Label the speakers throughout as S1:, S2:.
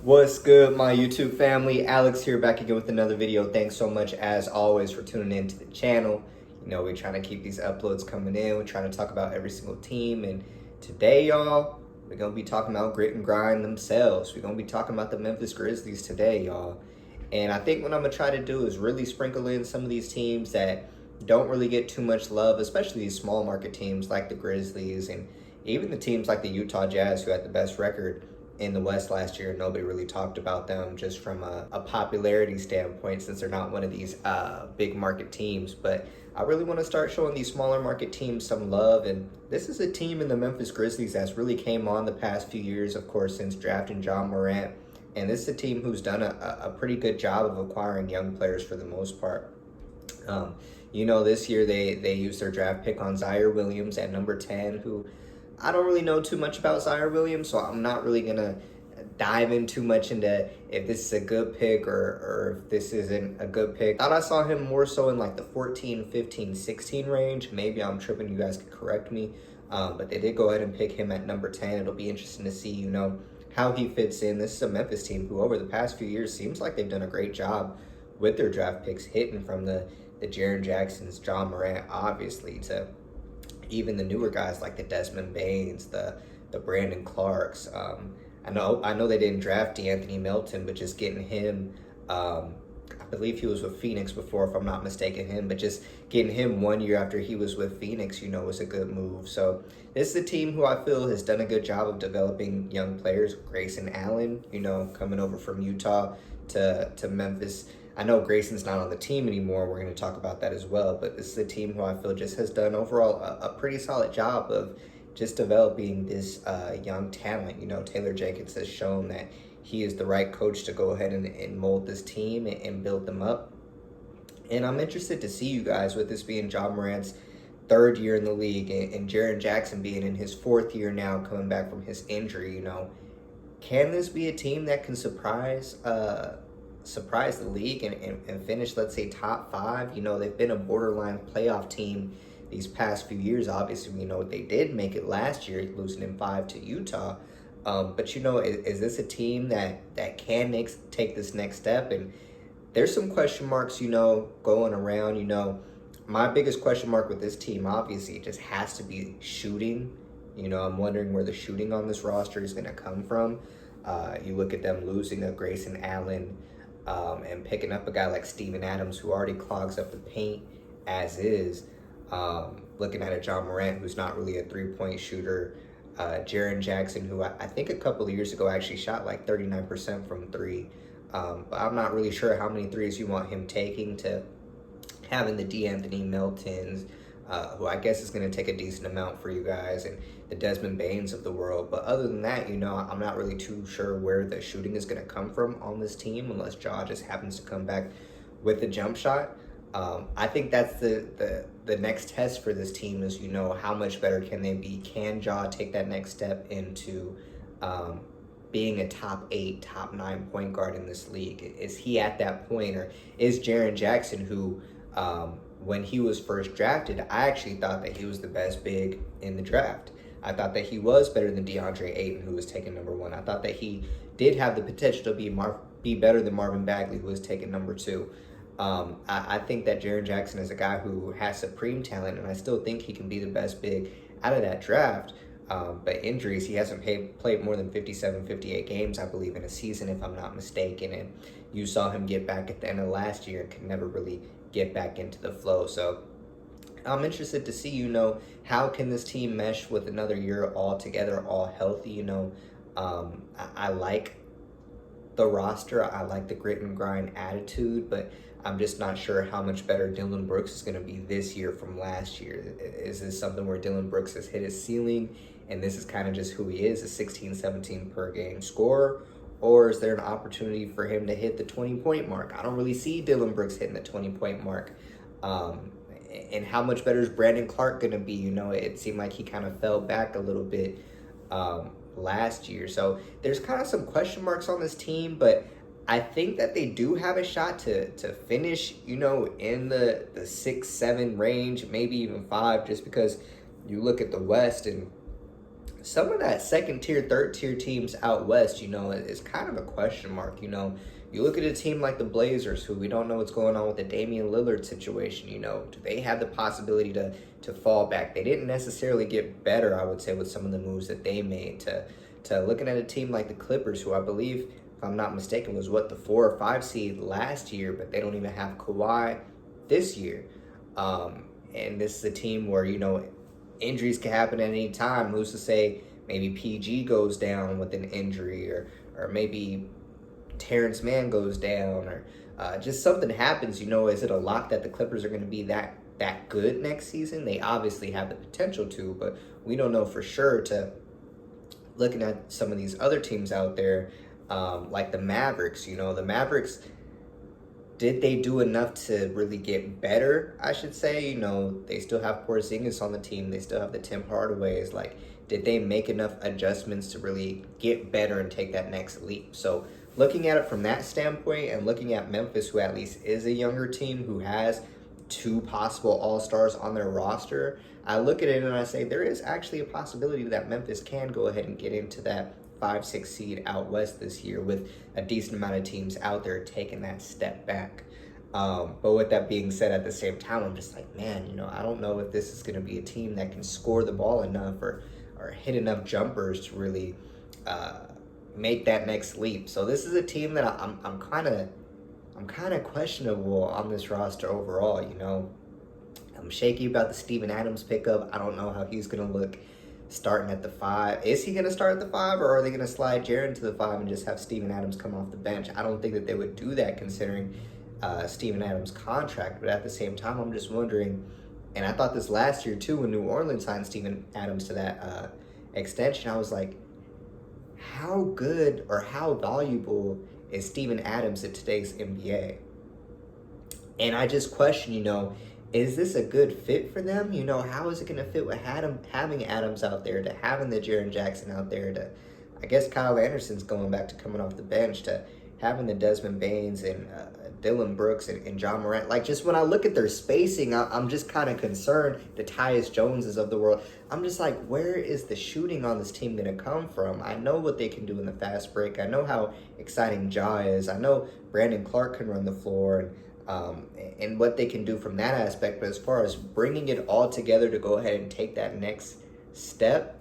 S1: What's good, my YouTube family? Alex here, back again with another video. Thanks so much, as always, for tuning in to the channel. You know, we're trying to keep these uploads coming in. We're trying to talk about every single team. And today, y'all, we're going to be talking about grit and grind themselves. We're going to be talking about the Memphis Grizzlies today, y'all. And I think what I'm going to try to do is really sprinkle in some of these teams that don't really get too much love, especially these small market teams like the Grizzlies and even the teams like the Utah Jazz, who had the best record in the West last year. Nobody really talked about them just from a popularity standpoint, since they're not one of these big market teams. But I really want to start showing these smaller market teams some love. And this is a team in the Memphis Grizzlies that's really came on the past few years, of course, since drafting John Morant. And this is a team who's done a pretty good job of acquiring young players for the most part. You know, this year they used their draft pick on Zaire Williams at number 10, who I don't really know too much about Zaire Williams, so I'm not really going to dive in too much into if this is a good pick or if this isn't a good pick. Thought I saw him more so in like the 14, 15, 16 range. Maybe I'm tripping. You guys can correct me. But they did go ahead and pick him at number 10. It'll be interesting to see, you know, how he fits in. This is a Memphis team who over the past few years seems like they've done a great job with their draft picks, hitting from the Jaren Jacksons, John Morant, obviously, to even the newer guys like the Desmond Bains, the Brandon Clarks. I know they didn't draft DeAnthony Melton, but just getting him, I believe he was with Phoenix before, if I'm not mistaken, but just getting him 1 year after he was with Phoenix, you know, was a good move. So this is a team who I feel has done a good job of developing young players. Grayson Allen, you know, coming over from Utah to Memphis. I know Grayson's not on the team anymore. We're going to talk about that as well. But this is a team who I feel just has done overall a pretty solid job of just developing this young talent. You know, Taylor Jenkins has shown that he is the right coach to go ahead and mold this team and build them up. And I'm interested to see, you guys, with this being John Morant's third year in the league and Jaren Jackson being in his fourth year now, coming back from his injury, you know, can this be a team that can surprise the league and finish, let's say, top 5? You know, they've been a borderline playoff team these past few years. Obviously, we know they did make it last year, losing in 5 to Utah. But, you know, is this a team that can take this next step? And there's some question marks, you know, going around. You know, my biggest question mark with this team, obviously, it just has to be shooting. You know, I'm wondering where the shooting on this roster is going to come from. You look at them losing a Grayson Allen, and picking up a guy like Steven Adams, who already clogs up the paint as is. Looking at a John Morant, who's not really a three-point shooter. Jaren Jackson, who I think a couple of years ago actually shot like 39% from 3. But I'm not really sure how many threes you want him taking, to having the DeAnthony Meltons, who I guess is going to take a decent amount for you guys, and the Desmond Bains of the world. But other than that, you know, I'm not really too sure where the shooting is going to come from on this team, unless Ja just happens to come back with a jump shot. I think that's the next test for this team is, you know, how much better can they be? Can Ja take that next step into being a top 8, top 9 point guard in this league? Is he at that point? Or is Jaren Jackson, who when he was first drafted, I actually thought that he was the best big in the draft. I thought that he was better than DeAndre Ayton, who was taken number 1. I thought that he did have the potential to be better than Marvin Bagley, who was taken number 2. I think that Jaren Jackson is a guy who has supreme talent, and I still think he can be the best big out of that draft. But injuries, he hasn't played more than 57, 58 games, I believe, in a season, if I'm not mistaken. And you saw him get back at the end of last year and could never really get back into the flow. So I'm interested to see, you know, how can this team mesh with another year all together, all healthy. You know, I like the roster. I like the grit and grind attitude, but I'm just not sure how much better Dillon Brooks is going to be this year from last year. Is this something where Dillon Brooks has hit his ceiling and this is kind of just who he is, a 16, 17 per game scorer? Or is there an opportunity for him to hit the 20-point mark? I don't really see Dillon Brooks hitting the 20-point mark. And how much better is Brandon Clark going to be? You know, it seemed like he kind of fell back a little bit last year. So there's kind of some question marks on this team, but I think that they do have a shot to finish, you know, in the 6, 7 range, maybe even 5, just because you look at the West and some of that second tier, third tier teams out west, is kind of a question mark. You look at a team like the Blazers, who we don't know what's going on with the Damian Lillard situation. Do they have the possibility to fall back? They didn't necessarily get better, I would say, with some of the moves that they made. To looking at a team like the Clippers, who I believe, if I'm not mistaken, was the 4 or 5 seed last year, but they don't even have Kawhi this year. And this is a team where, injuries can happen at any time. Who's to say maybe PG goes down with an injury, or maybe Terrence Mann goes down, or just something happens. Is it a lock that the Clippers are going to be that good next season? They obviously have the potential to, but we don't know for sure. Looking at some of these other teams out there, like the Mavericks, the Mavericks, did they do enough to really get better, I should say? They still have Porzingis on the team. They still have the Tim Hardaways. Did they make enough adjustments to really get better and take that next leap? So looking at it from that standpoint, and looking at Memphis, who at least is a younger team who has 2 possible All-Stars on their roster, I look at it and I say there is actually a possibility that Memphis can go ahead and get into that 5-6 seed out west this year, with a decent amount of teams out there taking that step back. But with that being said, at the same time, I'm just like, man, I don't know if this is going to be a team that can score the ball enough or hit enough jumpers to really make that next leap. So this is a team that I'm kind of questionable on this roster overall. I'm shaky about the Steven Adams pickup. I don't know how he's going to look starting at the 5. Is he going to start at the 5, or are they going to slide Jaren to the 5 and just have Steven Adams come off the bench? I don't think that they would do that, considering Steven Adams' contract. But at the same time, I'm just wondering, and I thought this last year too when New Orleans signed Steven Adams to that extension, I was like, how good or how valuable is Steven Adams in today's NBA? And I just question, is this a good fit for them? How is it going to fit with having Adams out there, to having the Jaren Jackson out there, to, I guess, Kyle Anderson's going back to coming off the bench, to having the Desmond Baines and Dylan Brooks and John Morant. Just when I look at their spacing, I'm just kind of concerned. The Tyus Joneses of the world. I'm just like, where is the shooting on this team going to come from? I know what they can do in the fast break. I know how exciting Ja is. I know Brandon Clark can run the floor, and what they can do from that aspect. But as far as bringing it all together to go ahead and take that next step,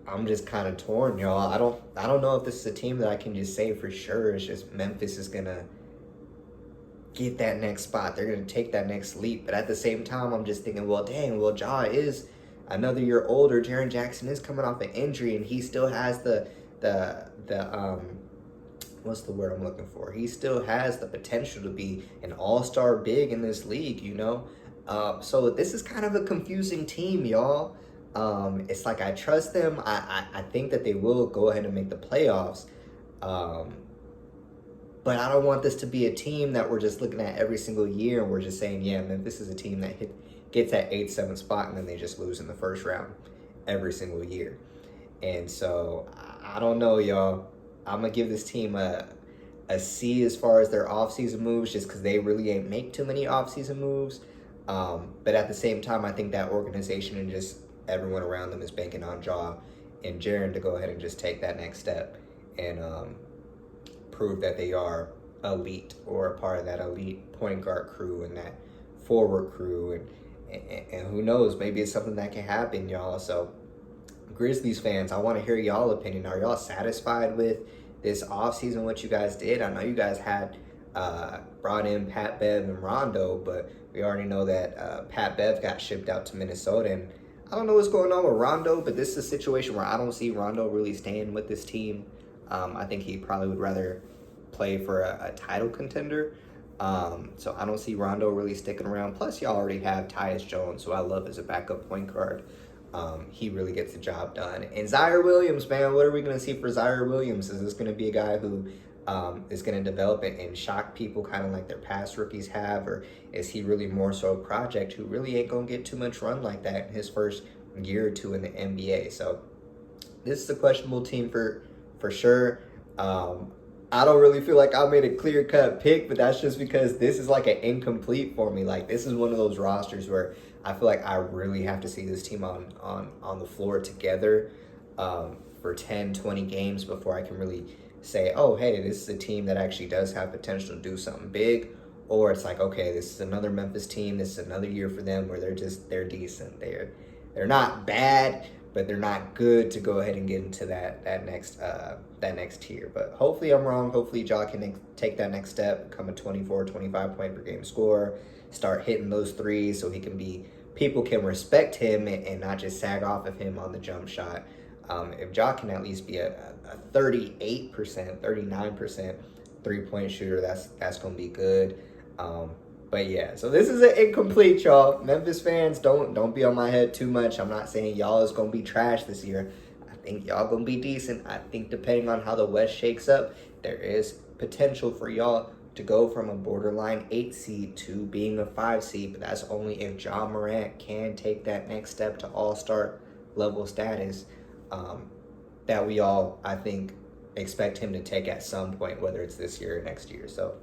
S1: I'm just kind of torn, y'all. I don't know if this is a team that I can just say for sure. It's just Memphis is going to get that next spot. They're going to take that next leap. But at the same time, I'm just thinking, Ja is another year older. Jaren Jackson is coming off an injury, and he still has the what's the word I'm looking for? He still has the potential to be an all-star big in this league, So this is kind of a confusing team, y'all. It's like I trust them. I think that they will go ahead and make the playoffs. But I don't want this to be a team that we're just looking at every single year and we're just saying, yeah, man, this is a team that gets that 8-7 spot and then they just lose in the first round every single year. And so I don't know, y'all. I'm going to give this team a C as far as their offseason moves, just because they really ain't make too many offseason moves. But at the same time, I think that organization and just everyone around them is banking on Ja and Jaren to go ahead and just take that next step and prove that they are elite, or a part of that elite point guard crew and that forward crew. And who knows, maybe it's something that can happen, y'all. So Grizzlies fans, I want to hear y'all opinion. Are y'all satisfied with this offseason, what you guys did? I know you guys had brought in Pat Bev and Rondo, but we already know that Pat Bev got shipped out to Minnesota. And I don't know what's going on with Rondo, but this is a situation where I don't see Rondo really staying with this team. I think he probably would rather play for a title contender. So I don't see Rondo really sticking around. Plus, y'all already have Tyus Jones, who I love as a backup point guard. He really gets the job done. And Zaire Williams, man, what are we going to see for Zaire Williams? Is this going to be a guy who is going to develop and shock people kind of like their past rookies have? Or is he really more so a project who really ain't going to get too much run like that in his first year or two in the NBA? So this is a questionable team for sure. I don't really feel like I made a clear-cut pick, but that's just because this is like an incomplete for me. Like, this is one of those rosters where I feel like I really have to see this team on the floor together for 10, 20 games before I can really say, oh, hey, this is a team that actually does have potential to do something big. Or it's like, okay, this is another Memphis team. This is another year for them where they're decent. They're not bad, but they're not good to go ahead and get into that next tier. But hopefully I'm wrong. Hopefully Ja can take that next step, become a 24, 25 point per game scorer, start hitting those threes so people can respect him and not just sag off of him on the jump shot. If Ja can at least be a 38%, 39% three-point shooter, that's going to be good. But yeah, so this is an incomplete, y'all. Memphis fans, don't be on my head too much. I'm not saying y'all is going to be trash this year. I think y'all going to be decent. I think depending on how the West shakes up, there is potential for y'all to go from a borderline 8 seed to being a 5 seed. But that's only if Ja Morant can take that next step to all-star level status that we all, I think, expect him to take at some point, whether it's this year or next year. So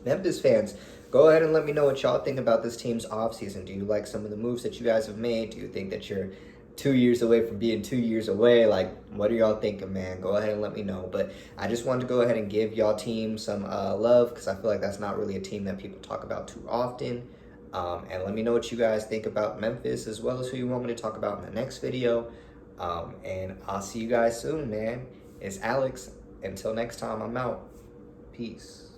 S1: Memphis fans, go ahead and let me know what y'all think about this team's offseason. Do you like some of the moves that you guys have made? Do you think that you're 2 years away from being 2 years away? Like, what are y'all thinking, man? Go ahead and let me know. But I just wanted to go ahead and give y'all team some love, because I feel like that's not really a team that people talk about too often. And let me know what you guys think about Memphis, as well as who you want me to talk about in the next video. And I'll see you guys soon, man. It's Alex. Until next time, I'm out. Peace.